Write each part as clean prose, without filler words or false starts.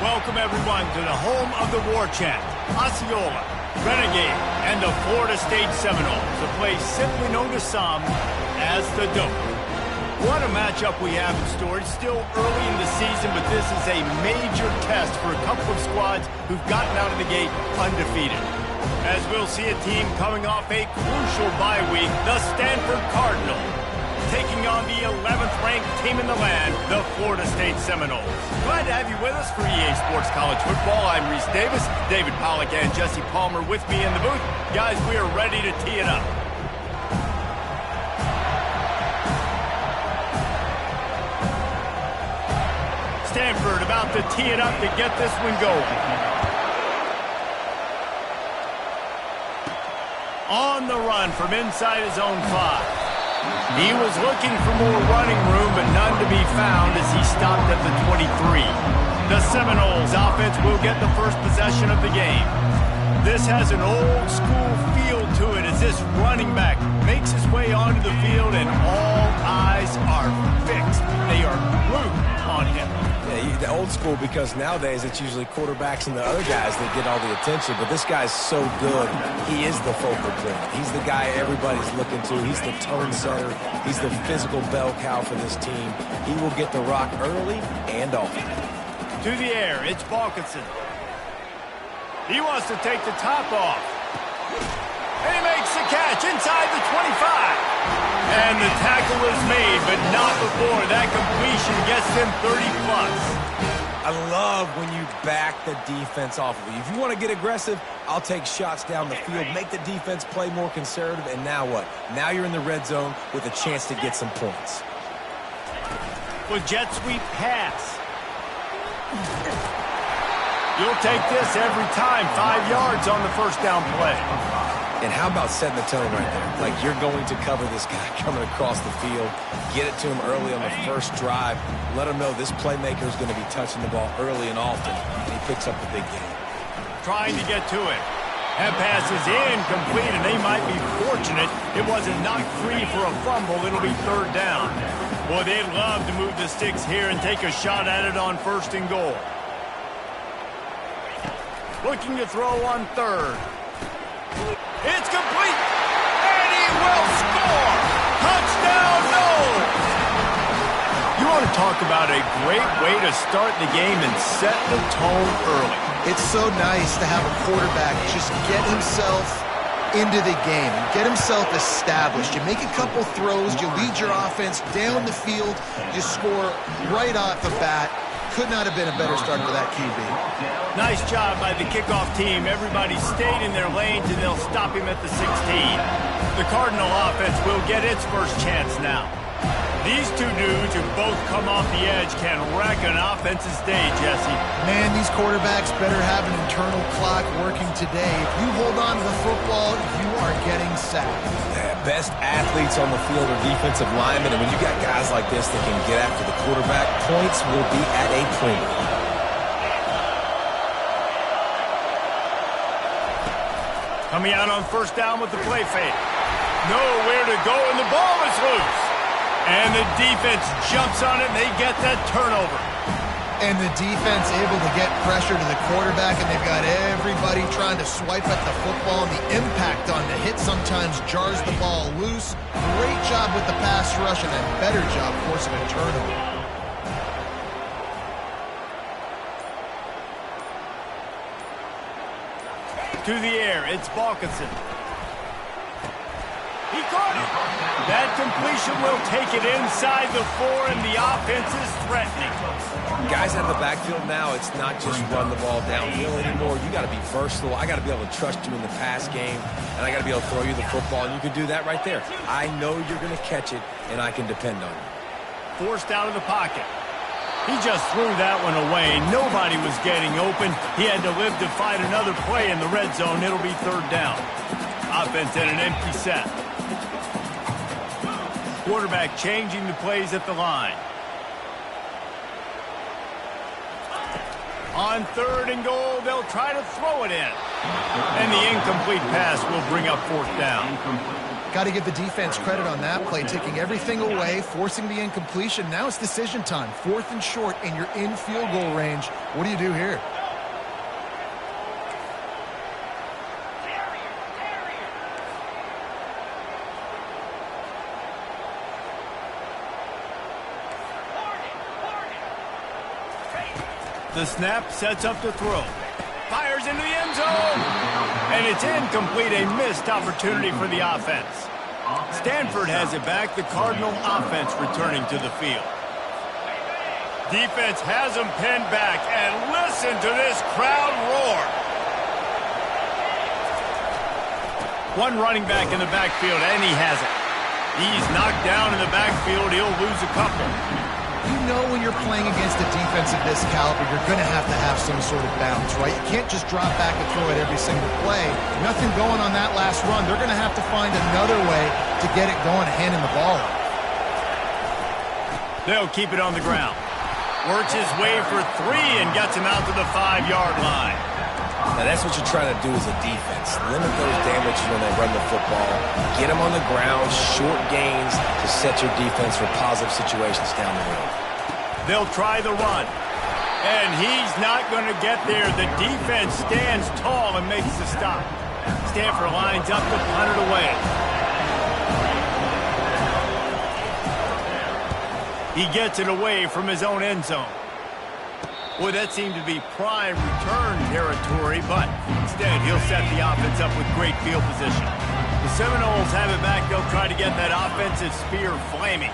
welcome everyone to the home of the War Chant, Osceola, Renegade, and the Florida State Seminoles, a place simply known to some as the Dope. What a matchup we have in store. It's still early in the season, but this is a major test for a couple of squads who've gotten out of the gate undefeated. As we'll see a team coming off a crucial bye week, the Stanford Cardinal, taking on the 11th-ranked team in the land, the Florida State Seminoles. Glad to have you with us for EA Sports College Football. I'm Reese Davis, David Pollack, and Jesse Palmer with me in the booth. Guys, we are ready to tee it up. Stanford about to tee it up to get this one going. On the run from inside his own 5. He was looking for more running room, but none to be found as he stopped at the 23. The Seminoles offense will get the first possession of the game. This has an old-school feel to it as this running back makes his way onto the field, and all eyes are fixed. They are glued on him. Yeah, the old school, because nowadays it's usually quarterbacks and the other guys that get all the attention, but this guy's so good. He is the focal point. He's the guy everybody's looking to. He's the tone setter. He's the physical bell cow for this team. He will get the rock early and often. To the air, it's Balkinson. He wants to take the top off. And he makes the catch inside the 25. And the tackle is made, but not before that completion gets him 30-plus. I love when you back the defense off of you. If you want to get aggressive, I'll take shots down the field, make the defense play more conservative, and now what? Now you're in the red zone with a chance to get some points. With jet sweep pass. You'll take this every time. 5 yards on the first down play. And how about setting the tone right there? Like, you're going to cover this guy coming across the field, get it to him early on the first drive, let him know this playmaker is going to be touching the ball early and often, and he picks up the big game. Trying to get to it. That pass is incomplete, and they might be fortunate it wasn't knocked free for a fumble. It'll be third down. Boy, they'd love to move the sticks here and take a shot at it on first and goal. Looking to throw on third. It's complete, and he will score! Touchdown, Noles! You want to talk about a great way to start the game and set the tone early. It's so nice to have a quarterback just get himself into the game and get himself established. You make a couple throws, you lead your offense down the field, you score right off the bat. Could not have been a better start for that QB. Nice job by the kickoff team. Everybody stayed in their lanes, and they'll stop him at the 16. The Cardinal offense will get its first chance now. These two dudes who both come off the edge can wreck an offense's day, Jesse. Man, these quarterbacks better have an internal clock working today. If you hold on to the football, you are getting sacked. Best athletes on the field are defensive linemen, and when you got guys like this that can get after the quarterback, points will be at a premium. Coming out on first down with the play fake. Nowhere to go, and the ball is loose. And the defense jumps on it, and they get that turnover. And the defense able to get pressure to the quarterback, and they've got everybody trying to swipe at the football, and the impact on the hit sometimes jars the ball loose. Great job with the pass rush, and a better job forcing a turnover. To the air, it's Balkinson. He caught it. That completion will take it inside the 4, and the offense is threatening. Guys out of the backfield now, it's not just run the ball downhill anymore. You got to be versatile. I got to be able to trust you in the pass game, and I got to be able to throw you the football, and you can do that right there. I know you're going to catch it, and I can depend on you. Forced out of the pocket. He just threw that one away. Nobody was getting open. He had to live to fight another play in the red zone. It'll be third down. Offense in an empty set. Quarterback changing the plays at the line. On third and goal, they'll try to throw it in. And the incomplete pass will bring up fourth down. Got to give the defense credit on that play, taking everything away, forcing the incompletion. Now it's decision time. 4th and short, and you're in field goal range. What do you do here? The snap sets up to throw. Fires into the end zone. And it's incomplete, a missed opportunity for the offense. Stanford has it back, the Cardinal offense returning to the field. Defense has them pinned back, and listen to this crowd roar. One running back in the backfield, and he has it. He's knocked down in the backfield. He'll lose a couple. You know when you're playing against a defense of this caliber, you're going to have some sort of bounce, right? You can't just drop back and throw it every single play. Nothing going on that last run. They're going to have to find another way to get it going, handing the ball off. They'll keep it on the ground. Works his way for 3 and gets him out to the 5-yard line. Now that's what you're trying to do as a defense. Limit those damages when they run the football. Get them on the ground, short gains to set your defense for positive situations down the road. They'll try the run. And he's not going to get there. The defense stands tall and makes the stop. Stanford lines up to punt it away. He gets it away from his own end zone. Boy, that seemed to be prime return territory, but instead he'll set the offense up with great field position. The Seminoles have it back. They'll try to get that offensive spear flaming.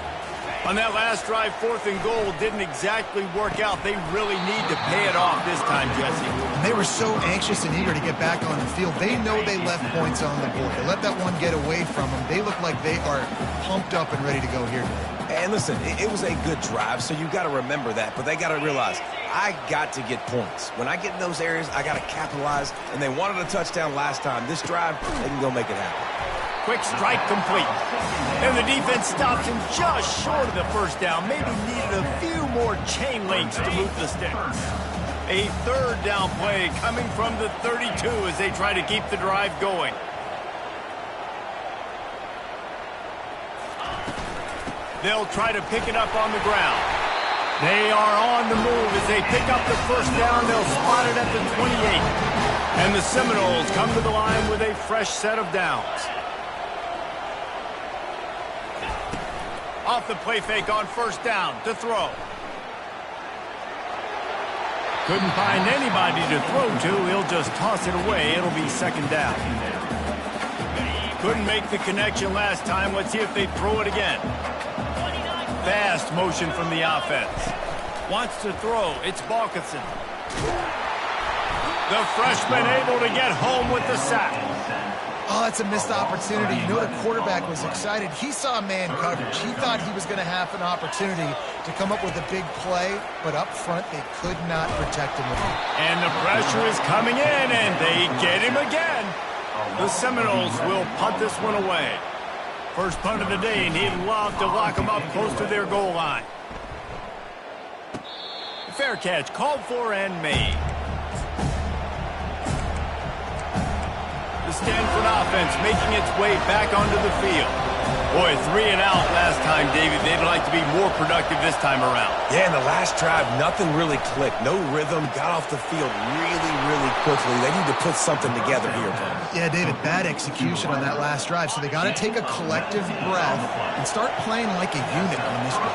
On that last drive, 4th and goal didn't exactly work out. They really need to pay it off this time, Jesse. They were so anxious and eager to get back on the field. They know they left points on the board. They let that one get away from them. They look like they are pumped up and ready to go here. And listen, it was a good drive, so you got to remember that. But they got to realize, I got to get points. When I get in those areas, I got to capitalize. And they wanted a touchdown last time. This drive, they can go make it happen. Quick strike complete. And the defense stops him just short of the first down. Maybe needed a few more chain links to move the sticks. A 3rd down play coming from the 32 as they try to keep the drive going. They'll try to pick it up on the ground. They are on the move as they pick up the first down. They'll spot it at the 28. And the Seminoles come to the line with a fresh set of downs. Off the play fake on 1st down to throw. Couldn't find anybody to throw to. He'll just toss it away. It'll be 2nd down. Couldn't make the connection last time. Let's see if they throw it again. Fast motion from the offense. Wants to throw. It's Balkinson. The freshman able to get home with the sack. Oh, it's a missed opportunity. You know the quarterback was excited. He saw man coverage. He thought he was going to have an opportunity to come up with a big play, but up front they could not protect him. And the pressure is coming in, and they get him again. The Seminoles will punt this one away. First punt of the day, and he'd love to lock them up close to their goal line. Fair catch called for and made. The Stanford offense making its way back onto the field. Boy, 3 and out last time, David. They'd like to be more productive this time around. Yeah, in the last drive, nothing really clicked. No rhythm, got off the field really quickly. They need to put something together here, Tom. Yeah, David, bad execution on that last drive. So they got to take a collective breath and start playing like a unit on this one.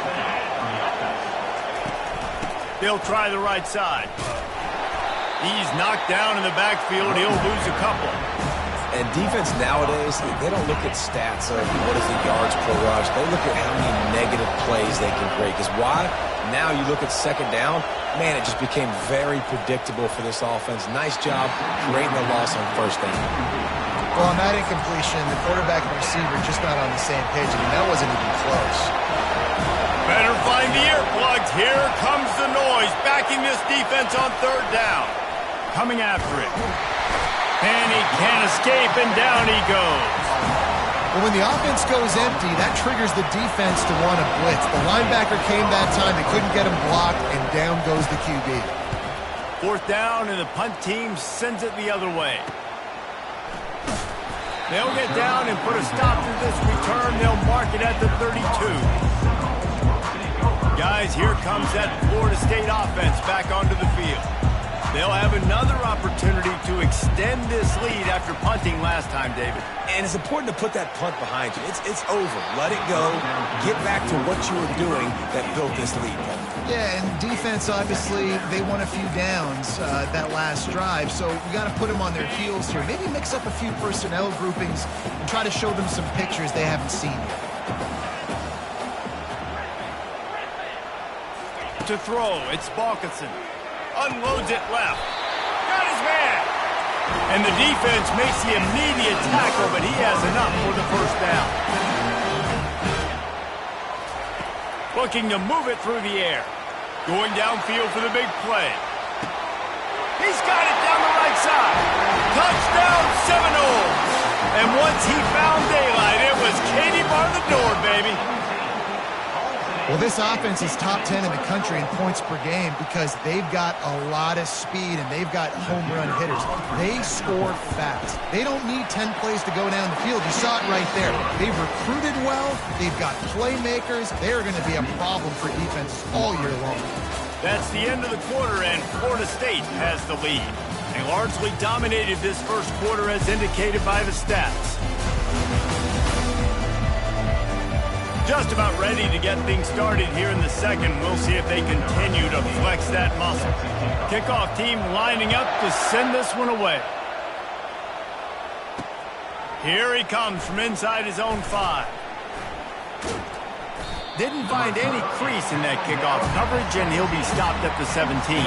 They'll try the right side. He's knocked down in the backfield. He'll lose a couple. And defense nowadays, they don't look at stats of what is the yards per rush. They look at how many negative plays they can create. Because why? Now you look at 2nd down, man, it just became very predictable for this offense. Nice job creating the loss on 1st down. Well, on that incompletion, the quarterback and receiver just not on the same page. I mean, that wasn't even close. Better find the earplugs. Here comes the noise, backing this defense on 3rd down. Coming after it. And he can't escape, and down he goes. Well, when the offense goes empty, that triggers the defense to want to blitz. The linebacker came that time. They couldn't get him blocked, and down goes the QB. 4th down, and the punt team sends it the other way. They'll get down and put a stop to this return. They'll mark it at the 32. Guys, here comes that Florida State offense back onto the field. They'll have another opportunity to extend this lead after punting last time, David. And it's important to put that punt behind you. It's over. Let it go. Get back to what you were doing that built this lead. Yeah, and defense, obviously, they won a few downs that last drive, so we got to put them on their heels here. Maybe mix up a few personnel groupings and try to show them some pictures they haven't seen yet. To throw, it's Balkinson. Unloads it left. Got his man. And the defense makes the immediate tackle, but he has enough for the first down. Looking to move it through the air. Going downfield for the big play. He's got it down the right side. Touchdown Seminoles. And once he found daylight, it was Katie bar the door, baby. Well, this offense is top 10 in the country in points per game because they've got a lot of speed and they've got home run hitters. They score fast. They don't need 10 plays to go down the field. You saw it right there. They've recruited well. They've got playmakers. They're going to be a problem for defenses all year long. That's the end of the quarter, and Florida State has the lead. They largely dominated this first quarter as indicated by the stats. Just about ready to get things started here in the second. We'll see if they continue to flex that muscle. Kickoff team lining up to send this one away. Here he comes from inside his own 5. Didn't find any crease in that kickoff coverage, and he'll be stopped at the 17.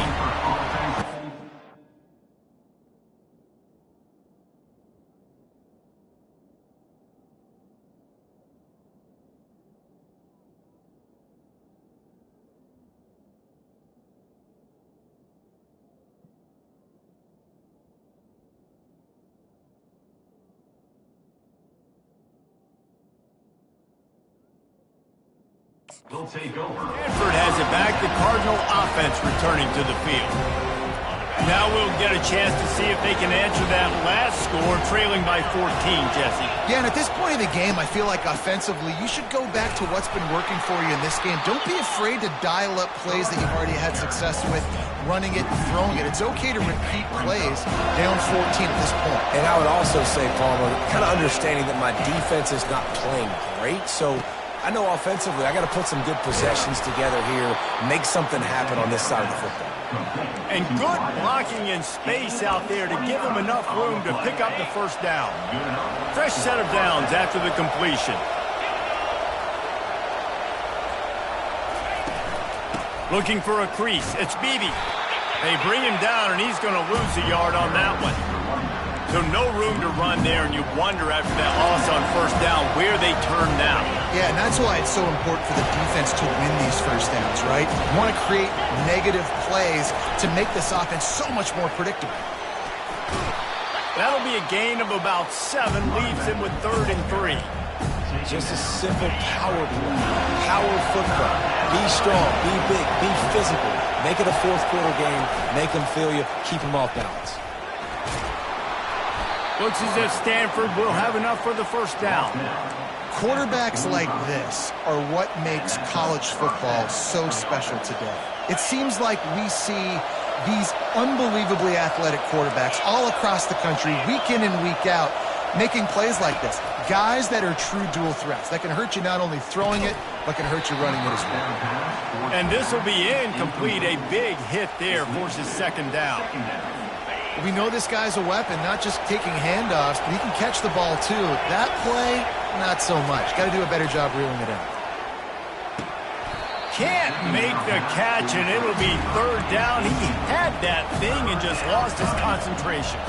Will take over. Stanford has it back. The Cardinal offense returning to the field. Now we'll get a chance to see if they can answer that last score, trailing by 14, Jesse. Yeah, and at this point of the game, I feel like offensively, you should go back to what's been working for you in this game. Don't be afraid to dial up plays that you've already had success with, running it and throwing it. It's okay to repeat plays down 14 at this point. And I would also say, Palmer, kind of understanding that my defense is not playing great, so I know offensively I got to put some good possessions together here, make something happen on this side of the football. And good blocking in space out there to give him enough room to pick up the first down. Fresh set of downs after the completion. Looking for a crease. It's Beebe. They bring him down, and he's going to lose a yard on that one. So no room to run there, and you wonder after that loss on first down where they turn now. Yeah, and that's why it's so important for the defense to win these first downs, right? You want to create negative plays to make this offense so much more predictable. That'll be a gain of about 7, leaves him with 3rd and 3. Just a simple power play. Power football. Be strong, be big, be physical. Make it a fourth quarter game. Make them feel you. Keep them off balance. Looks as if Stanford will have enough for the first down. Quarterbacks like this are what makes college football so special today. It seems like we see these unbelievably athletic quarterbacks all across the country, week in and week out, making plays like this. Guys that are true dual threats. That can hurt you not only throwing it, but can hurt you running it as well. And this will be incomplete. A big hit there forces second down. We know this guy's a weapon, not just taking handoffs, but he can catch the ball too. That play, not so much. Got to do a better job reeling it in. Can't make the catch, and it'll be 3rd down. He had that thing and just lost his concentration.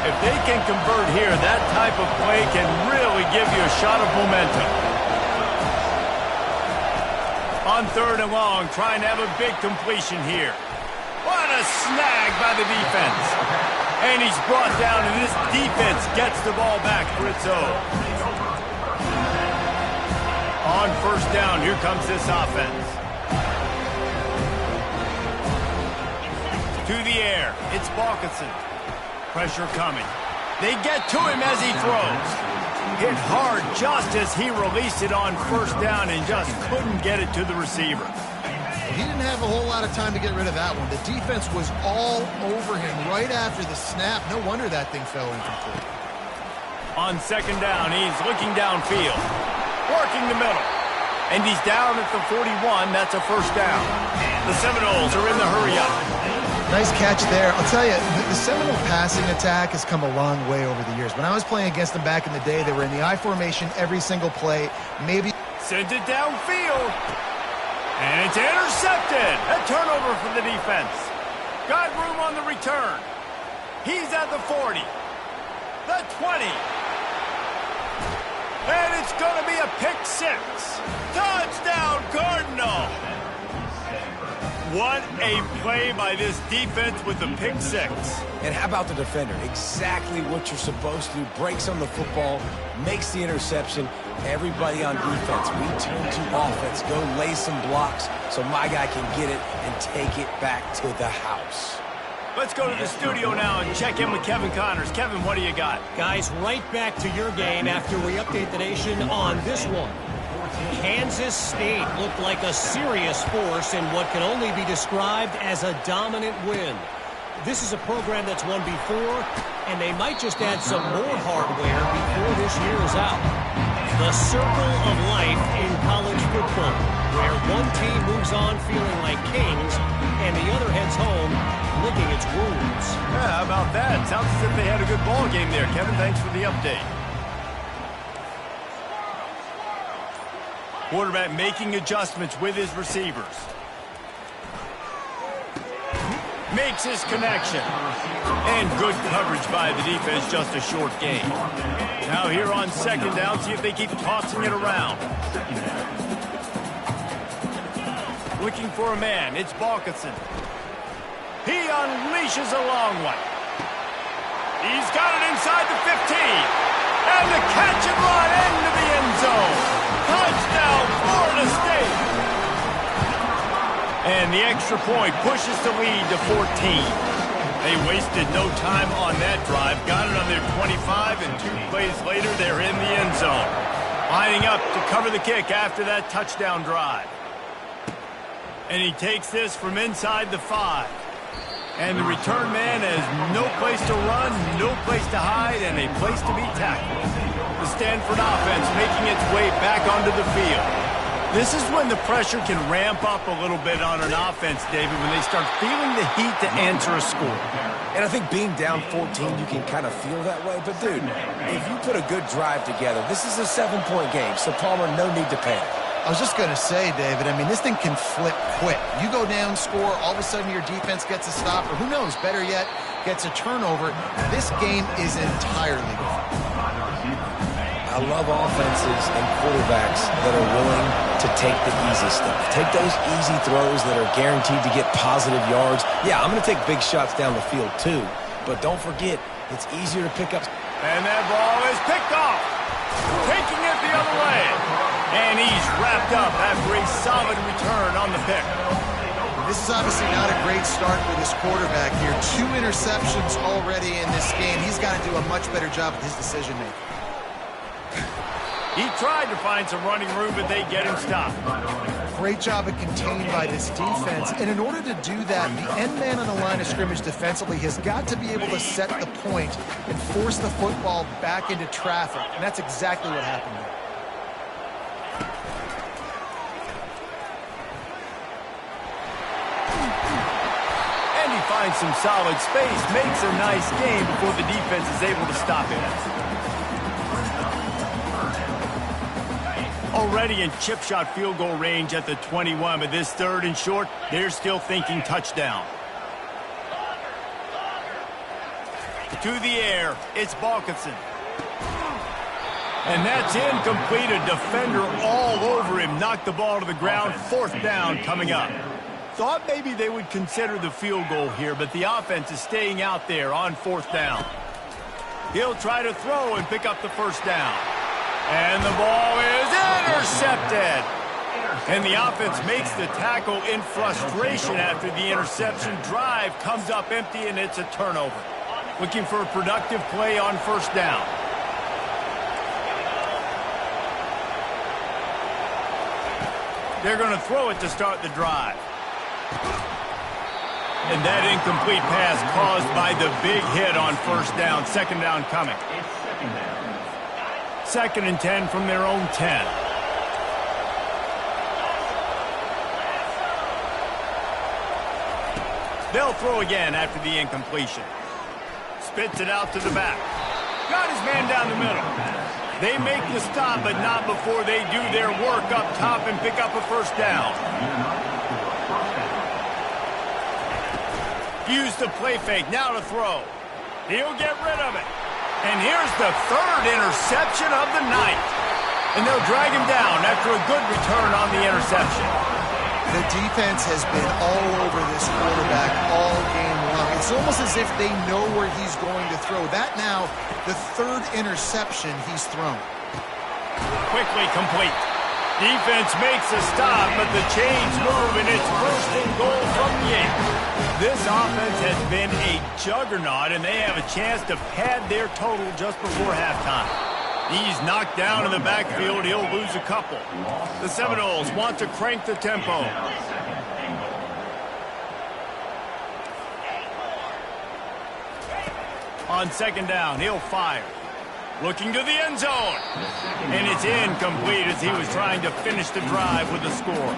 If they can convert here, that type of play can really give you a shot of momentum. On 3rd and long, trying to have a big completion here. What a snag by the defense. And he's brought down, and this defense gets the ball back for its own. On first down, here comes this offense. To the air, it's Balkinson. Pressure coming. They get to him as he throws. Hit hard just as he released it on first down and just couldn't get it to the receiver. He didn't have a whole lot of time to get rid of that one. The defense was all over him right after the snap. No wonder that thing fell incomplete. On second down, he's looking downfield, working the middle. And he's down at the 41. That's a first down. The Seminoles are in the hurry-up. Nice catch there. I'll tell you, the Seminole passing attack has come a long way over the years. When I was playing against them back in the day, they were in the I formation every single play. Maybe sent it downfield. And it's intercepted. A turnover for the defense. Got room on the return. He's at the 40. The 20. And it's going to be a pick six. Touchdown, Cardinal. What a play by this defense with the pick six. And how about the defender? Exactly what you're supposed to do. Breaks on the football, makes the interception. Everybody on defense, we turn to offense. Go lay some blocks so my guy can get it and take it back to the house. Let's go to the studio now and check in with Kevin Connors. Kevin, what do you got? Guys, right back to your game after we update the nation on this one. Kansas State looked like a serious force in what can only be described as a dominant win. This is a program that's won before, and they might just add some more hardware before this year is out. The circle of life in college football, where one team moves on feeling like kings, and the other heads home licking its wounds. Yeah, how about that? Sounds as if they had a good ball game there. Kevin, thanks for the update. Quarterback making adjustments with his receivers. Makes his connection. And good coverage by the defense, just a short gain. Now here on second down, see if they keep tossing it around. Looking for a man, it's Balkinson. He unleashes a long one. He's got it inside the 15. And the catch and run into the end zone. Touchdown, Florida State. And the extra point pushes the lead to 14. They wasted no time on that drive. Got it on their 25, and 2 plays later, they're in the end zone. Lining up to cover the kick after that touchdown drive. And he takes this from inside the 5. And the return man has no place to run, no place to hide, and a place to be tackled. The Stanford offense making its way back onto the field. This is when the pressure can ramp up a little bit on an offense, David, when they start feeling the heat to answer a score. And I think being down 14, you can kind of feel that way. But, dude, if you put a good drive together, this is a 7-point game, so Palmer, no need to panic. I was just going to say, David, I mean, this thing can flip quick. You go down, score, all of a sudden your defense gets a stop, or who knows, better yet, gets a turnover. This game is entirely different. I love offenses and quarterbacks that are willing to take the easy stuff. Take those easy throws that are guaranteed to get positive yards. Yeah, I'm going to take big shots down the field too, but don't forget, it's easier to pick up. And that ball is picked off. Taking it the other way. And he's wrapped up after a solid return on the pick. This is obviously not a great start for this quarterback here. 2 interceptions already in this game. He's got to do a much better job with his decision-making. He tried to find some running room, but they get him stopped. Great job of containing by this defense. And in order to do that, the end man on the line of scrimmage defensively has got to be able to set the point and force the football back into traffic. And that's exactly what happened there. And he finds some solid space, makes a nice game before the defense is able to stop him. Already in chip shot field goal range at the 21, but this 3rd and short, they're still thinking touchdown. To the air, it's Balkinson. And that's incomplete. A defender all over him. Knocked the ball to the ground. 4th down coming up. Thought maybe they would consider the field goal here, but the offense is staying out there on 4th down. He'll try to throw and pick up the 1st down. And the ball is intercepted. And the offense makes the tackle in frustration after the interception. Drive comes up empty, and it's a turnover. looking for a productive play on first down. They're going to throw it to start the drive. And that incomplete pass caused by the big hit on first down. Second down coming. 2nd and 10 from their own 10. They'll throw again after the incompletion. Spits it out to the back. Got his man down the middle. They make the stop, but not before they do their work up top and pick up a first down. Use the play fake, now to throw. He'll get rid of it. And here's the 3rd interception of the night. And they'll drag him down after a good return on the interception. The defense has been all over this quarterback all game long. It's almost as if they know where he's going to throw. That now, the 3rd interception he's thrown. Quickly complete. Defense makes a stop, but the chains move, and it's 1st and goal from the 8. This offense has been a juggernaut, and they have a chance to pad their total just before halftime. He's knocked down in the backfield. He'll lose a couple. The Seminoles want to crank the tempo. On second down, he'll fire. Looking to the end zone. And it's incomplete as he was trying to finish the drive with a score.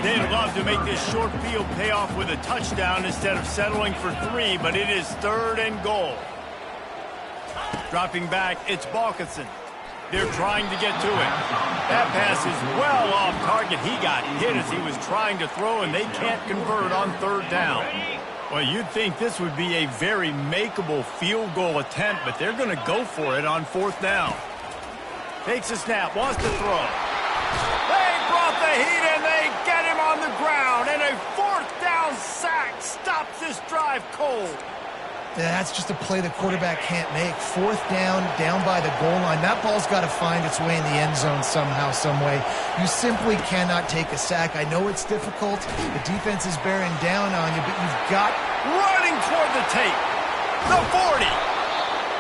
They'd love to make this short field pay off with a touchdown instead of settling for 3, but it is 3rd and goal. Dropping back, it's Balkinson. They're trying to get to it. That pass is well off target. He got hit as he was trying to throw, and they can't convert on 3rd down. Well, you'd think this would be a very makeable field goal attempt, but they're going to go for it on 4th down. Takes a snap, wants to throw. They brought the heat, and they get him on the ground, and a 4th down sack stops this drive cold. That's just a play the quarterback can't make. 4th down by the goal line. That ball's got to find its way in the end zone somehow, some way. You simply cannot take a sack. I know it's difficult. The defense is bearing down on you, but you've got... Running toward the tape. The 40.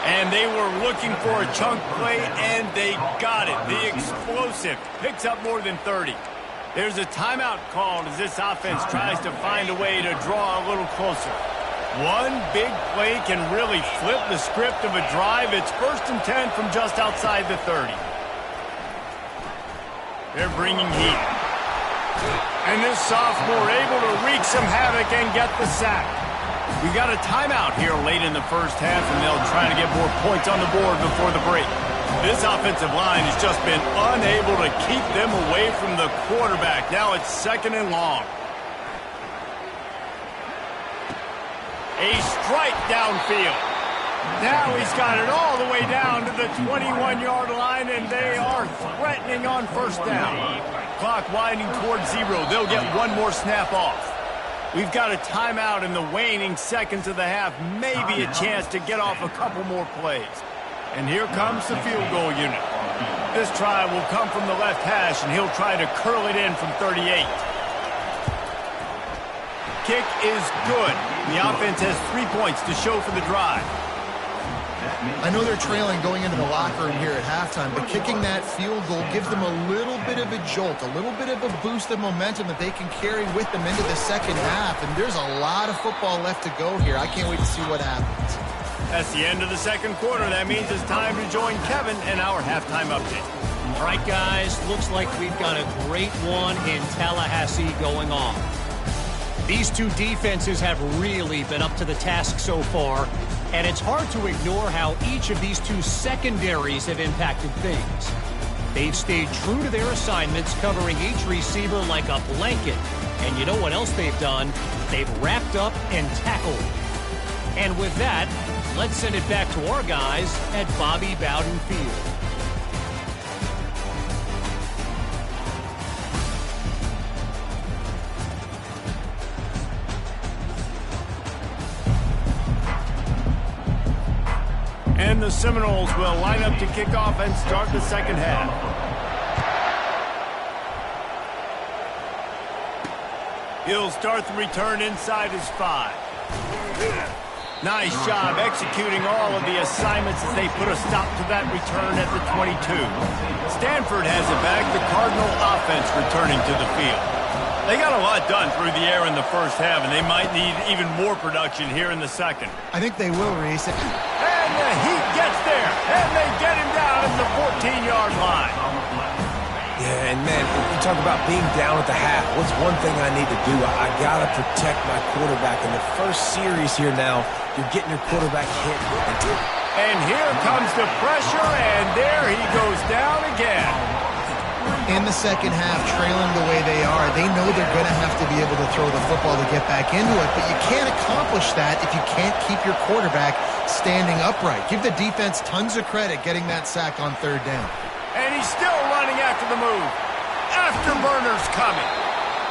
And they were looking for a chunk play, and they got it. The explosive picks up more than 30. There's a timeout called as this offense tries to find a way to draw a little closer. One big play can really flip the script of a drive. It's 1st and 10 from just outside the 30. They're bringing heat. And this sophomore able to wreak some havoc and get the sack. We got a timeout here late in the first half, and they'll try to get more points on the board before the break. This offensive line has just been unable to keep them away from the quarterback. Now it's 2nd and long. A strike downfield. Now he's got it all the way down to the 21-yard line, and they are threatening on 1st down. Clock winding towards 0. They'll get one more snap off. We've got a timeout in the waning seconds of the half. Maybe a chance to get off a couple more plays. And here comes the field goal unit. This try will come from the left hash, and he'll try to curl it in from 38. Kick is good. The offense has 3 points to show for the drive. I know they're trailing going into the locker room here at halftime, but kicking that field goal gives them a little bit of a jolt, a little bit of a boost of momentum that they can carry with them into the second half. And there's a lot of football left to go here. I can't wait to see what happens. That's the end of the second quarter. That means it's time to join Kevin in our halftime update. All right, guys, looks like we've got a great one in Tallahassee going on. These two defenses have really been up to the task so far, and it's hard to ignore how each of these two secondaries have impacted things. They've stayed true to their assignments, covering each receiver like a blanket. And you know what else they've done? They've wrapped up and tackled. And with that, let's send it back to our guys at Bobby Bowden Field. And the Seminoles will line up to kick off and start the second half. He'll start the return inside his 5. Nice job executing all of the assignments as they put a stop to that return at the 22. Stanford has it back, the Cardinal offense returning to the field. They got a lot done through the air in the first half, and they might need even more production here in the second. I think they will, Reese. And the Heat gets there, and they get him down at the 14-yard line. Yeah, and man, you talk about being down at the half. What's one thing I need to do? I got to protect my quarterback. In the first series here now, you're getting your quarterback hit. And here comes the pressure, and there he goes down again. In the second half, trailing the way they are, they know they're going to have to be able to throw the football to get back into it, but you can't accomplish that if you can't keep your quarterback standing upright. Give the defense tons of credit getting that sack on third down. And he's still running after the move. Afterburner's coming.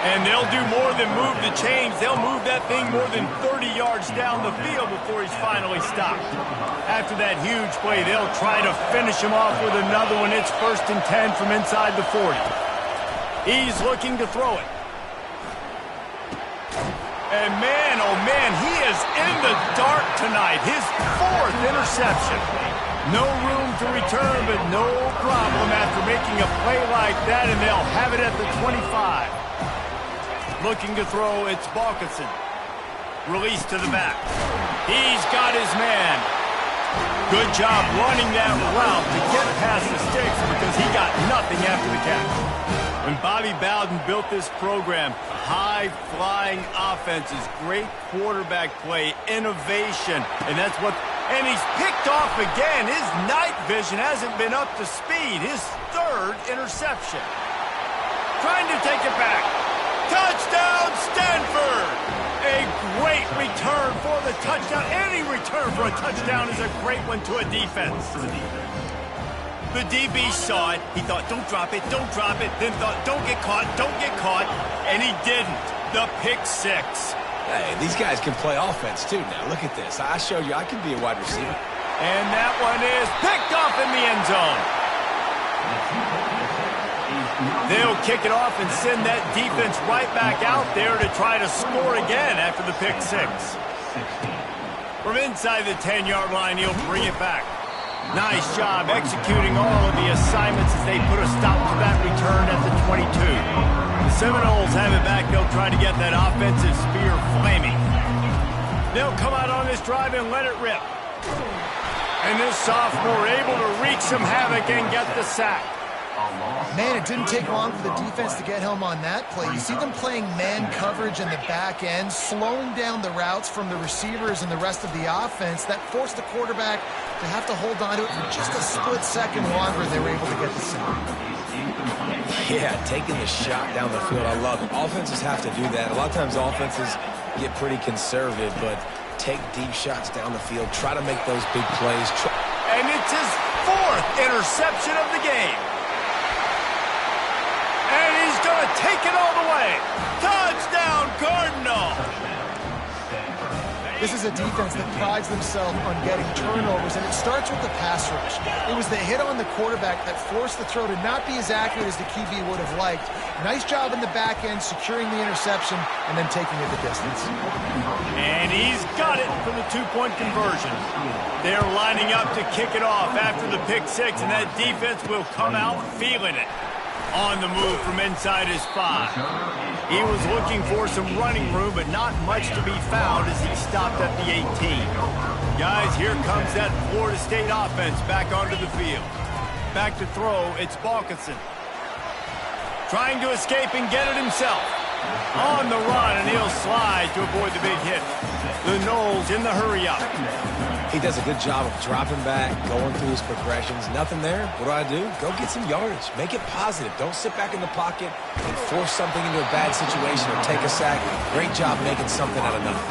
And they'll do more than move the chains. They'll move that thing more than 30 yards down the field before he's finally stopped. After that huge play, they'll try to finish him off with another one. It's 1st and 10 from inside the 40. He's looking to throw it. And man, oh man, he is in the dark tonight. His 4th interception. No room to return, but no problem after making a play like that, and they'll have it at the 25. Looking to throw, it's Balkinson. Release to the back. He's got his man. Good job running that route to get past the sticks because he got nothing after the catch. When Bobby Bowden built this program, high-flying offenses, great quarterback play, innovation, and that's what... And he's picked off again. His night vision hasn't been up to speed. His 3rd interception. Trying to take it back. Touchdown, Stanford! A great return for the touchdown. Any return for a touchdown is a great one to a defense. The DB saw it. He thought, don't drop it, don't drop it. Then thought, don't get caught, don't get caught. And he didn't. The pick 6. Hey, these guys can play offense, too. Now, look at this. I showed you I can be a wide receiver. And that one is picked off in the end zone. They'll kick it off and send that defense right back out there to try to score again after the pick 6. From inside the 10-yard line, he'll bring it back. Nice job executing all of the assignments as they put a stop to that return at the 22. The Seminoles have it back. They'll try to get that offensive spear flaming. They'll come out on this drive and let it rip. And this sophomore able to wreak some havoc and get the sack. Man, it didn't take long for the defense to get home on that play. You see them playing man coverage in the back end, slowing down the routes from the receivers and the rest of the offense. That forced the quarterback to have to hold on to it for just a split second longer. They were able to get the sack. Yeah, taking the shot down the field, I love it. Offenses have to do that. A lot of times offenses get pretty conservative, but take deep shots down the field, try to make those big plays. And it's his 4th interception of the game. And he's going to take it all the way. Touchdown, Cardinal! This is a defense that prides themselves on getting turnovers, and it starts with the pass rush. It was the hit on the quarterback that forced the throw to not be as accurate as the QB would have liked. Nice job in the back end, securing the interception, and then taking it the distance. And he's got it for the 2-point conversion. They're lining up to kick it off after the pick 6, and that defense will come out feeling it. On the move from inside his 5. He was looking for some running room, but not much to be found as he stopped at the 18. Guys, here comes that Florida State offense back onto the field. Back to throw, it's Balkinson. Trying to escape and get it himself. On the run, and he'll slide to avoid the big hit. The Noles in the hurry-up. He does a good job of dropping back, going through his progressions. Nothing there. What do? Go get some yardage. Make it positive. Don't sit back in the pocket and force something into a bad situation or take a sack. Great job making something out of nothing.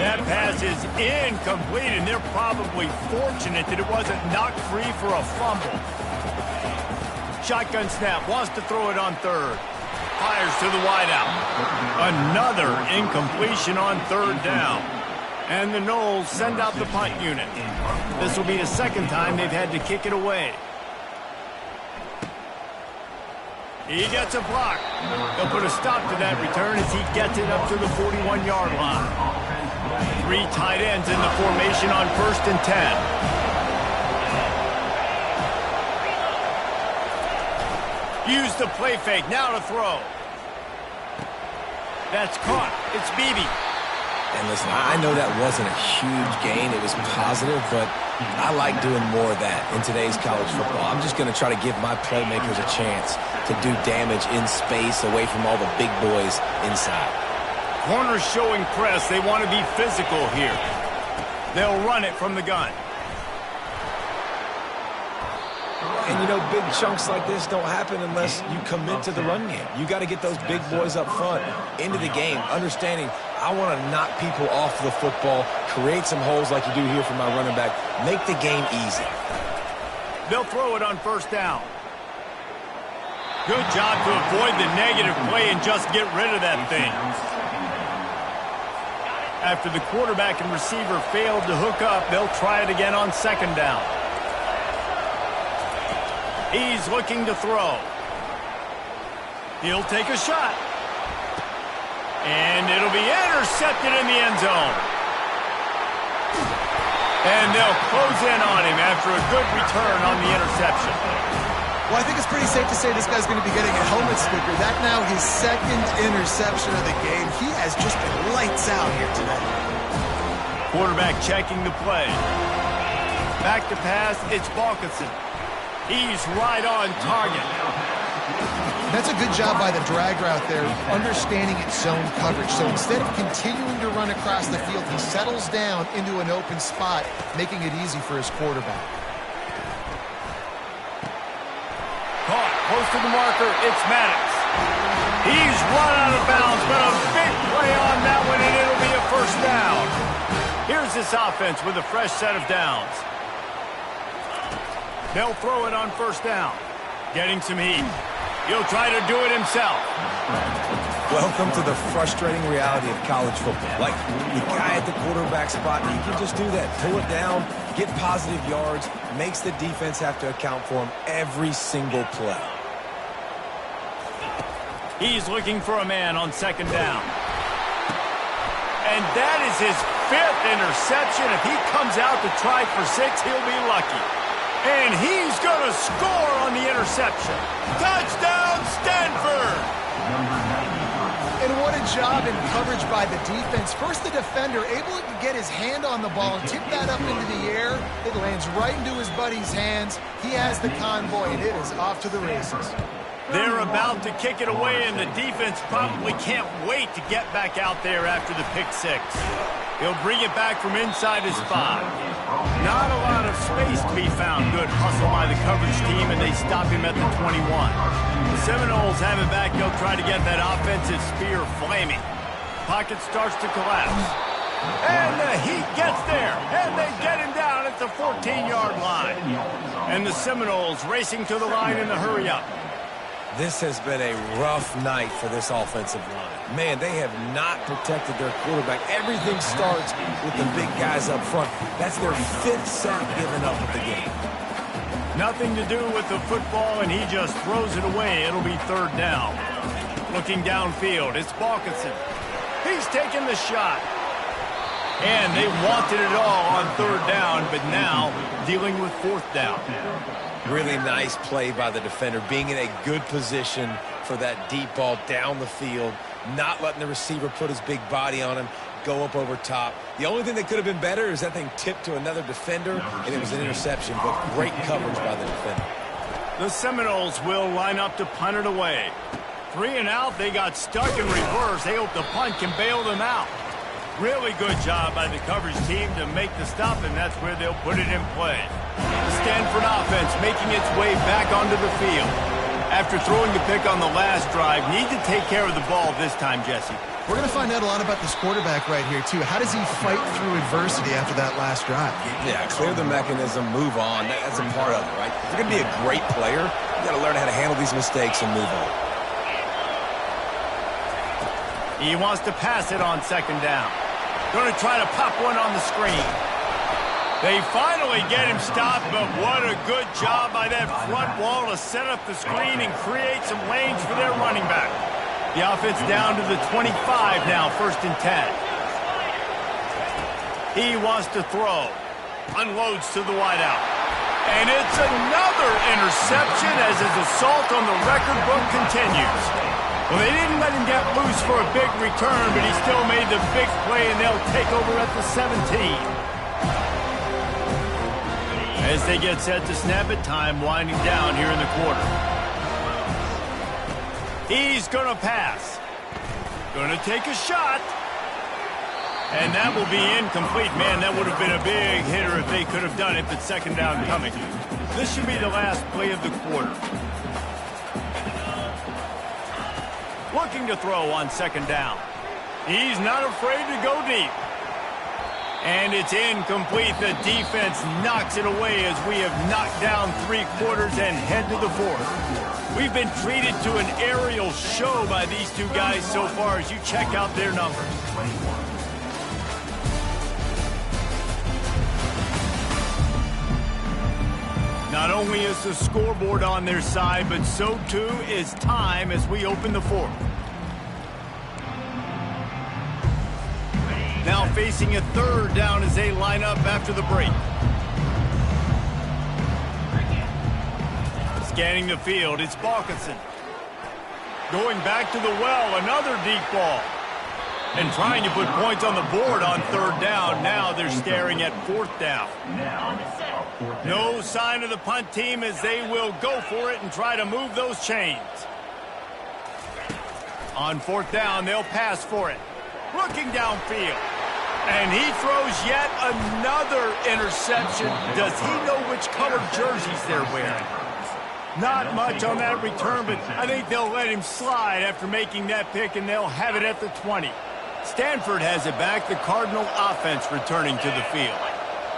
That pass is incomplete, and they're probably fortunate that it wasn't knocked free for a fumble. Shotgun snap, wants to throw it on 3rd. Fires to the wideout. Another incompletion on 3rd down. And the Noles send out the punt unit. This will be the 2nd time they've had to kick it away. He gets a block. They'll put a stop to that return as he gets it up to the 41-yard line. Three tight ends in the formation on 1st and 10. Use the play fake. Now to throw. That's caught. It's Beebe. And listen, I know that wasn't a huge gain. It was positive, but I like doing more of that in today's college football. I'm just going to try to give my playmakers a chance to do damage in space away from all the big boys inside. Corners showing press. They want to be physical here. They'll run it from the gun. And, you know, big chunks like this don't happen unless you commit to the run game. You got to get those big boys up front into the game, understanding I want to knock people off the football, create some holes like you do here for my running back, make the game easy. They'll throw it on 1st down. Good job to avoid the negative play and just get rid of that thing. After the quarterback and receiver failed to hook up, they'll try it again on 2nd down. He's looking to throw. He'll take a shot. And it'll be intercepted in the end zone. And they'll close in on him after a good return on the interception. Well, I think it's pretty safe to say this guy's going to be getting a helmet sticker. That now his 2nd interception of the game. He has just been lights out here today. Quarterback checking the play. Back to pass, it's Balkinson. He's right on target. That's a good job by the drag route there, understanding its zone coverage. So instead of continuing to run across the field, he settles down into an open spot, making it easy for his quarterback. Caught close to the marker, it's Maddox. He's run out of bounds, but a big play on that one, and it'll be a 1st down. Here's this offense with a fresh set of downs. They'll throw it on 1st down. Getting some heat. He'll try to do it himself. Welcome to the frustrating reality of college football. Like, the guy at the quarterback spot, he can just do that. Pull it down, get positive yards, makes the defense have to account for him every single play. He's looking for a man on 2nd down. And that is his 5th interception. If he comes out to try for 6, he'll be lucky. And he's going to score on the interception. Touchdown, Stanford! And what a job in coverage by the defense. First, the defender able to get his hand on the ball and tip that up into the air. It lands right into his buddy's hands. He has the convoy, and it is off to the races. They're about to kick it away, and the defense probably can't wait to get back out there after the pick 6. He'll bring it back from inside his 5. Not a lot of space to be found. Good hustle by the coverage team, and they stop him at the 21. The Seminoles have it back. They'll try to get that offensive spear flaming. Pocket starts to collapse. And the Heat gets there, and they get him down at the 14-yard line. And the Seminoles racing to the line in the hurry-up. This has been a rough night for this offensive line. Man, they have not protected their quarterback. Everything starts with the big guys up front. That's their 5th sack given up of the game. Nothing to do with the football, and he just throws it away. It'll be 3rd down. Looking downfield, it's Balkinson. He's taking the shot. And they wanted it all on 3rd down, but now dealing with 4th down. Really nice play by the defender, being in a good position for that deep ball down the field, not letting the receiver put his big body on him, go up over top. The only thing that could have been better is that thing tipped to another defender, and it was an interception, but great coverage by the defender. The Seminoles will line up to punt it away. 3 and out, they got stuck in reverse. They hope the punt can bail them out. Really good job by the coverage team to make the stop, and that's where they'll put it in play. The Stanford offense making its way back onto the field. After throwing the pick on the last drive, need to take care of the ball this time, Jesse. We're going to find out a lot about this quarterback right here, too. How does he fight through adversity after that last drive? Yeah, clear the mechanism, move on. That's a part of it, right? If you're going to be a great player, you got to learn how to handle these mistakes and move on. He wants to pass it on 2nd down. Going to try to pop one on the screen. They finally get him stopped, but what a good job by that front wall to set up the screen and create some lanes for their running back. The offense down to the 25 now, 1st and 10. He wants to throw. Unloads to the wideout. And it's another interception as his assault on the record book continues. Well, they didn't let him get loose for a big return, but he still made the big play, and they'll take over at the 17. As they get set to snap it, time winding down here in the quarter. He's going to pass. Going to take a shot. And that will be incomplete. Man, that would have been a big hitter if they could have done it, but second down coming. This should be the last play of the quarter. Looking to throw on second down. He's not afraid to go deep. And it's incomplete. The defense knocks it away as we have knocked down 3 quarters and head to the 4th. We've been treated to an aerial show by these two guys so far as you check out their numbers. Not only is the scoreboard on their side, but so too is time as we open the 4th. Now facing a 3rd down as they line up after the break. Scanning the field, it's Balkinson. Going back to the well, another deep ball. And trying to put points on the board on 3rd down. Now they're staring at 4th down. No sign of the punt team as they will go for it and try to move those chains. On 4th down, they'll pass for it. Looking downfield. And he throws yet another interception. Does he know which color jerseys they're wearing? Not much on that return, but I think they'll let him slide after making that pick, and they'll have it at the 20. Stanford has it back, the Cardinal offense returning to the field.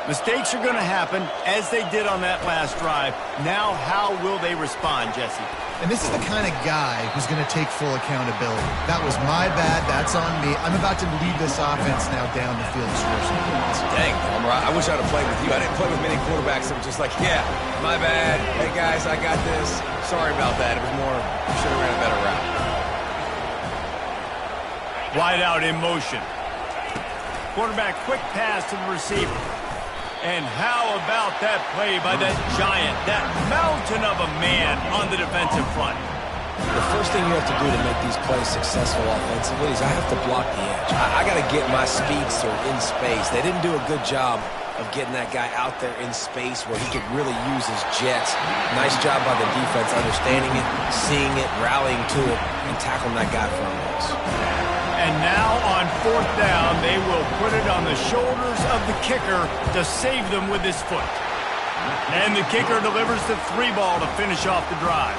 Mistakes are going to happen, as they did on that last drive. Now, how will they respond, Jesse? And this is the kind of guy who's going to take full accountability. That was my bad. That's on me. I'm about to lead this offense now down the field to score some points. Dang, Palmer, I wish I'd have played with you. I didn't play with many quarterbacks that were just like, yeah, my bad. Hey, guys, I got this. Sorry about that. It was more, should have ran a better route. Wide out in motion. Quarterback quick pass to the receiver. And how about that play by that giant, that mountain of a man on the defensive front? The first thing you have to do to make these plays successful offensively is I have to block the edge. I got to get my speedster in space. They didn't do a good job of getting that guy out there in space where he could really use his jets. Nice job by the defense understanding it, seeing it, rallying to it, and tackling that guy for a loss. And now on 4th down, they will put it on the shoulders of the kicker to save them with his foot. And the kicker delivers the 3 ball to finish off the drive.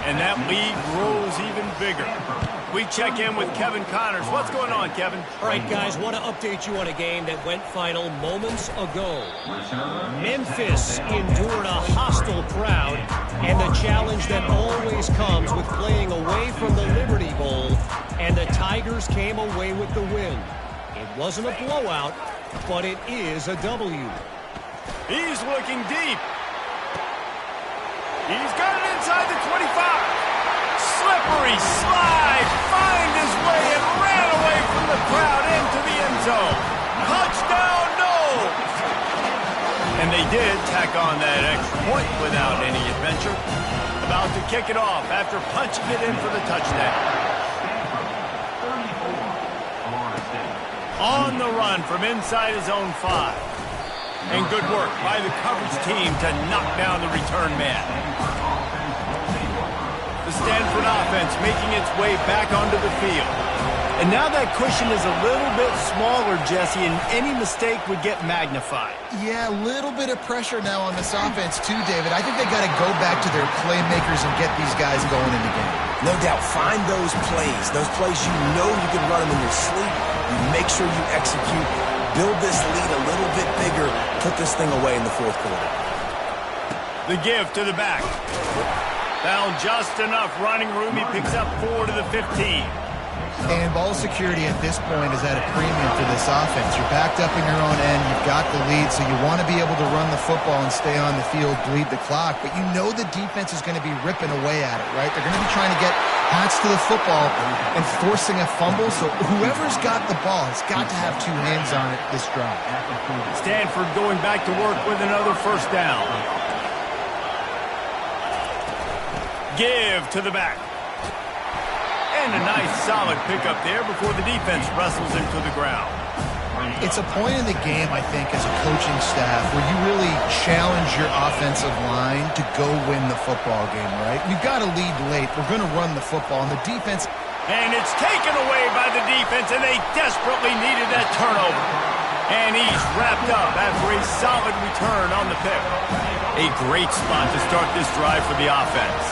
And that lead grows even bigger. We check in with Kevin Connors. What's going on, Kevin? All right, guys, want to update you on a game that went final moments ago. Memphis endured a hostile crowd and the challenge that always comes with playing away from the Liberty Bowl, and the Tigers came away with the win. It wasn't a blowout, but it is a W. He's looking deep. He's got it inside the 25. Slippery slide, find his way and ran away from the crowd into the end zone. Touchdown, no! And they did tack on that extra point without any adventure. About to kick it off after punching it in for the touchdown. On the run from inside his own 5. And good work by the coverage team to knock down the return man. The Stanford offense making its way back onto the field. And now that cushion is a little bit smaller, Jesse, and any mistake would get magnified. Yeah, a little bit of pressure now on this offense too, David. I think they got to go back to their playmakers and get these guys going in the game. No doubt, find those plays you know you can run them in your sleep. You make sure you execute, build this lead a little bit bigger, put this thing away in the 4th quarter. The give to the back. Found just enough running room. He picks up 4 to the 15. And ball security at this point is at a premium for this offense. You're backed up in your own end. You've got the lead, so you want to be able to run the football and stay on the field, bleed the clock. But you know the defense is going to be ripping away at it, right? They're going to be trying to get hats to the football and forcing a fumble. So whoever's got the ball has got to have two hands on it this drive. Stanford going back to work with another first down. Give to the back. And a nice solid pickup there before the defense wrestles him to the ground. It's a point in the game, I think, as a coaching staff where you really challenge your offensive line to go win the football game, right? We've got to lead late. We're going to run the football, and the defense... And it's taken away by the defense, and they desperately needed that turnover. And he's wrapped up after a solid return on the pick. A great spot to start this drive for the offense.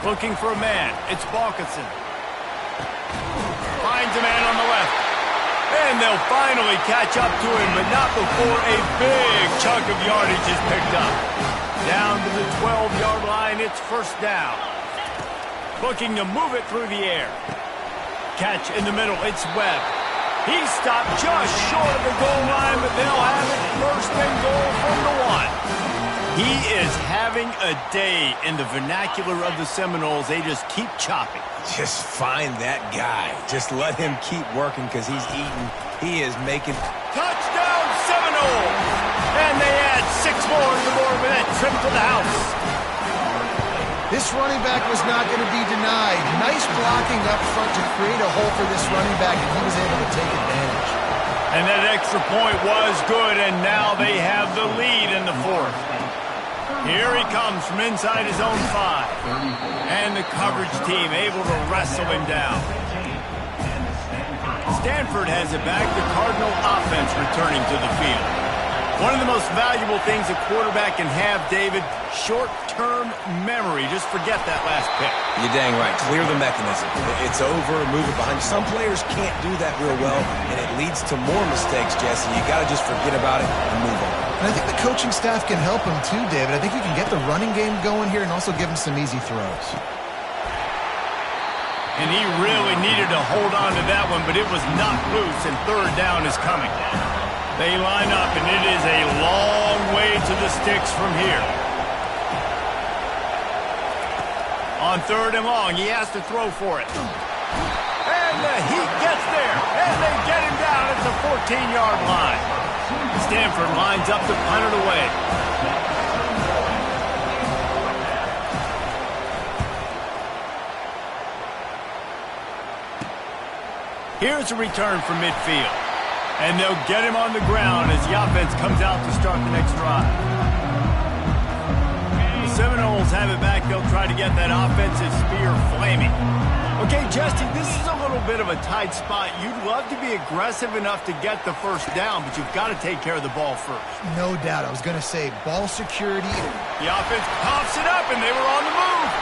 Looking for a man. It's Balkinson. Finds a man on the left. And they'll finally catch up to him, but not before a big chunk of yardage is picked up. Down to the 12-yard line, it's first down. Looking to move it through the air. Catch in the middle, it's Webb. He stopped just short of the goal line, but they'll have it first and goal from the 1. He is having a day in the vernacular of the Seminoles. They just keep chopping. Just find that guy. Just let him keep working because he's eating. He is making... Touchdown, Seminoles! And they add 6 more to the board with that trip to the house. This running back was not going to be denied. Nice blocking up front to create a hole for this running back, and he was able to take advantage. And that extra point was good, and now they have the lead in the 4th. Here he comes from inside his own 5. And the coverage team able to wrestle him down. Stanford has it back. The Cardinal offense returning to the field. One of the most valuable things a quarterback can have, David, short-term memory. Just forget that last pick. You're dang right. Clear the mechanism. It's over, move it behind you. Some players can't do that real well, and it leads to more mistakes, Jesse. You got to just forget about it and move on. And I think the coaching staff can help him too, David. I think you can get the running game going here and also give him some easy throws. And he really needed to hold on to that one, but it was knocked loose, and third down is coming. They line up, and it is a long way to the sticks from here. On 3rd and long, he has to throw for it. And the Heat gets there, and they get him down at the 14-yard line. Stanford lines up to punt it away. Here's a return from midfield. And they'll get him on the ground as the offense comes out to start the next drive. The Seminoles have it back. They'll try to get that offensive spear flaming. Okay, Jesse, this is a little bit of a tight spot. You'd love to be aggressive enough to get the first down, but you've got to take care of the ball first. No doubt. I was going to say ball security. The offense pops it up, and they were on the move.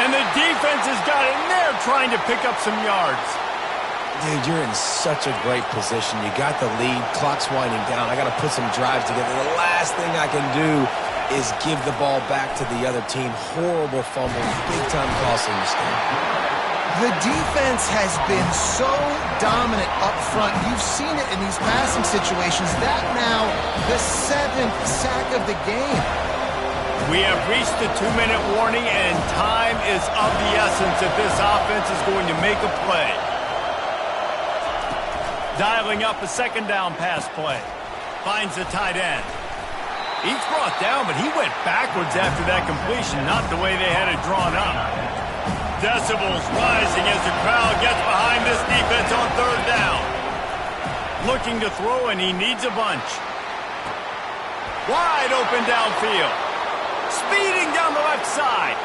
And the defense has got it in there trying to pick up some yards. Dude, you're in such a great position. You got the lead. Clock's winding down. I got to put some drives together. The last thing I can do is give the ball back to the other team. Horrible fumble. Big-time costly mistake. The defense has been so dominant up front. You've seen it in these passing situations. That now the 7th sack of the game. We have reached the 2-minute warning, and time is of the essence if this offense is going to make a play. Dialing up a 2nd down pass play. Finds the tight end. He's brought down, but he went backwards after that completion, not the way they had it drawn up. Decibels rising as the crowd gets behind this defense on 3rd down. Looking to throw, and he needs a bunch. Wide open downfield. Speeding down the left side.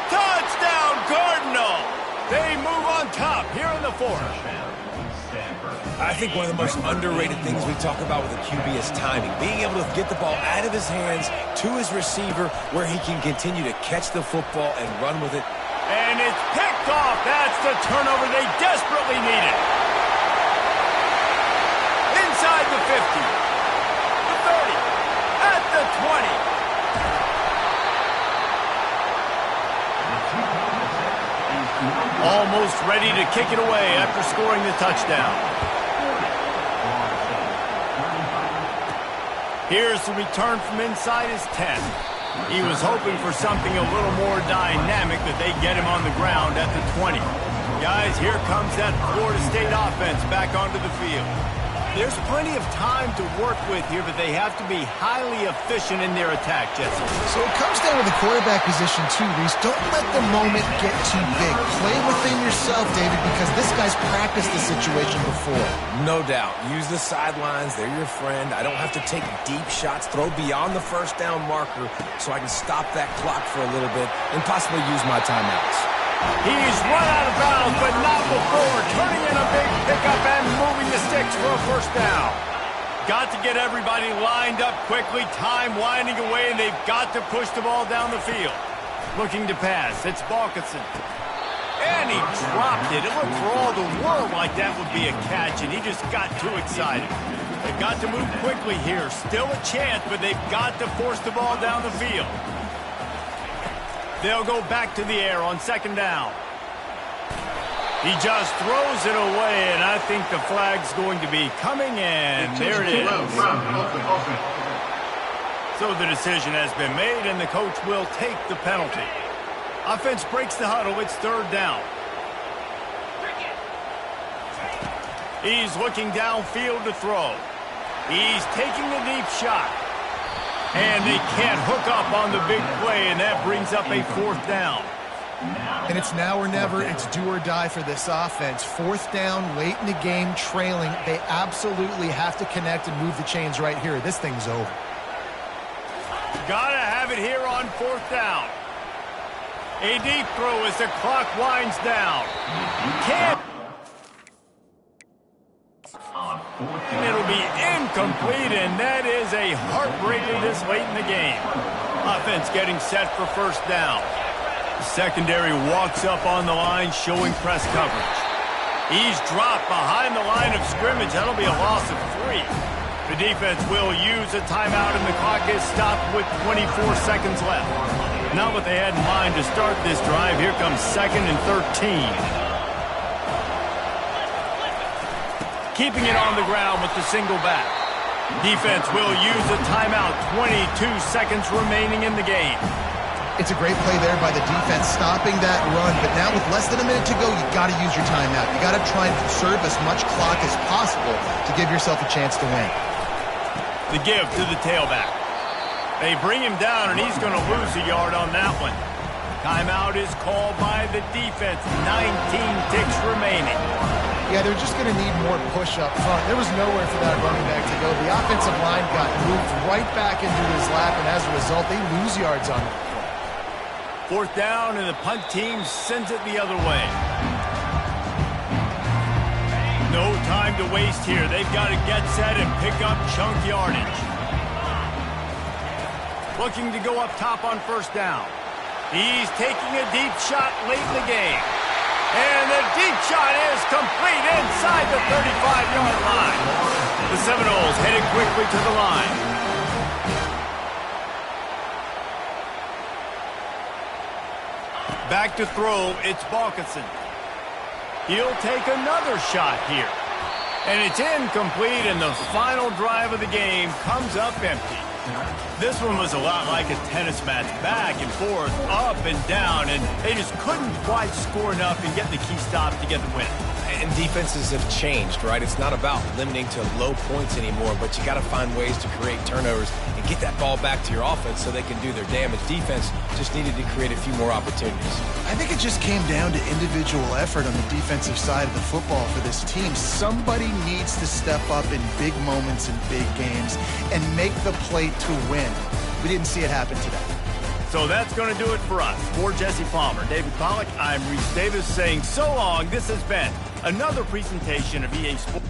Touchdown, Cardinal! They move on top here in the 4th. I think one of the most underrated things we talk about with a QB is timing. Being able to get the ball out of his hands to his receiver where he can continue to catch the football and run with it. And it's picked off. That's the turnover they desperately needed. Inside the 50. The 30. At the 20. Almost ready to kick it away after scoring the touchdown. Here's the return from inside his 10. He was hoping for something a little more dynamic, that they get him on the ground at the 20. Guys, here comes that Florida State offense back onto the field. There's plenty of time to work with here, but they have to be highly efficient in their attack, Jesse. So it comes down to the quarterback position too, Reese. Don't let the moment get too big. Play within yourself, David, because this guy's practiced the situation before. No doubt. Use the sidelines. They're your friend. I don't have to take deep shots, throw beyond the first down marker so I can stop that clock for a little bit and possibly use my timeouts. He's run out of bounds, but not before turning in a big pickup and moving the sticks for a first down. Got to get everybody lined up quickly, time winding away, and they've got to push the ball down the field. Looking to pass, it's Balkinson. And he dropped it. It looked for all the world like that would be a catch, and he just got too excited. They've got to move quickly here. Still a chance, but they've got to force the ball down the field. They'll go back to the air on second down. He just throws it away, and I think the flag's going to be coming, and there it is. So the decision has been made, and the coach will take the penalty. Offense breaks the huddle. It's third down. He's looking downfield to throw. He's taking a deep shot. And they can't hook up on the big play, and that brings up a fourth down. And it's now or never. It's do or die for this offense. Fourth down, late in the game, trailing. They absolutely have to connect and move the chains right here. This thing's over. Gotta have it here on fourth down. A deep throw as the clock winds down. Can't. It'll be incomplete, and that is a heartbreaker this late in the game. Offense getting set for first down. The secondary walks up on the line, showing press coverage. He's dropped behind the line of scrimmage. That'll be a loss of 3. The defense will use a timeout, and the clock is stopped with 24 seconds left. Not what they had in mind to start this drive. Here comes 2nd and 13. Keeping it on the ground with the single back. Defense will use a timeout. 22 seconds remaining in the game. It's a great play there by the defense, stopping that run. But now with less than a minute to go, you've got to use your timeout. You've got to try and conserve as much clock as possible to give yourself a chance to win. The give to the tailback. They bring him down, and he's going to lose a yard on that one. Timeout is called by the defense. 19 ticks remaining. Yeah, they're just going to need more push up front. There was nowhere for that running back to go. The offensive line got moved right back into his lap, and as a result, they lose yards on it. Fourth down, and the punt team sends it the other way. No time to waste here. They've got to get set and pick up chunk yardage. Looking to go up top on first down. He's taking a deep shot late in the game. And the deep shot is complete inside the 35-yard line. The Seminoles headed quickly to the line. Back to throw, it's Balkinson. He'll take another shot here. And it's incomplete, and the final drive of the game comes up empty. This one was a lot like a tennis match, back and forth, up and down, and they just couldn't quite score enough and get the key stop to get the win. And defenses have changed, right? It's not about limiting to low points anymore, but you got to find ways to create turnovers and get that ball back to your offense so they can do their damage. Defense just needed to create a few more opportunities. I think it just came down to individual effort on the defensive side of the football for this team. Somebody needs to step up in big moments in big games and make the play to win. We didn't see it happen today. So that's going to do it for us. For Jesse Palmer, David Pollack, I'm Reese Davis saying so long. This has been another presentation of EA Sports.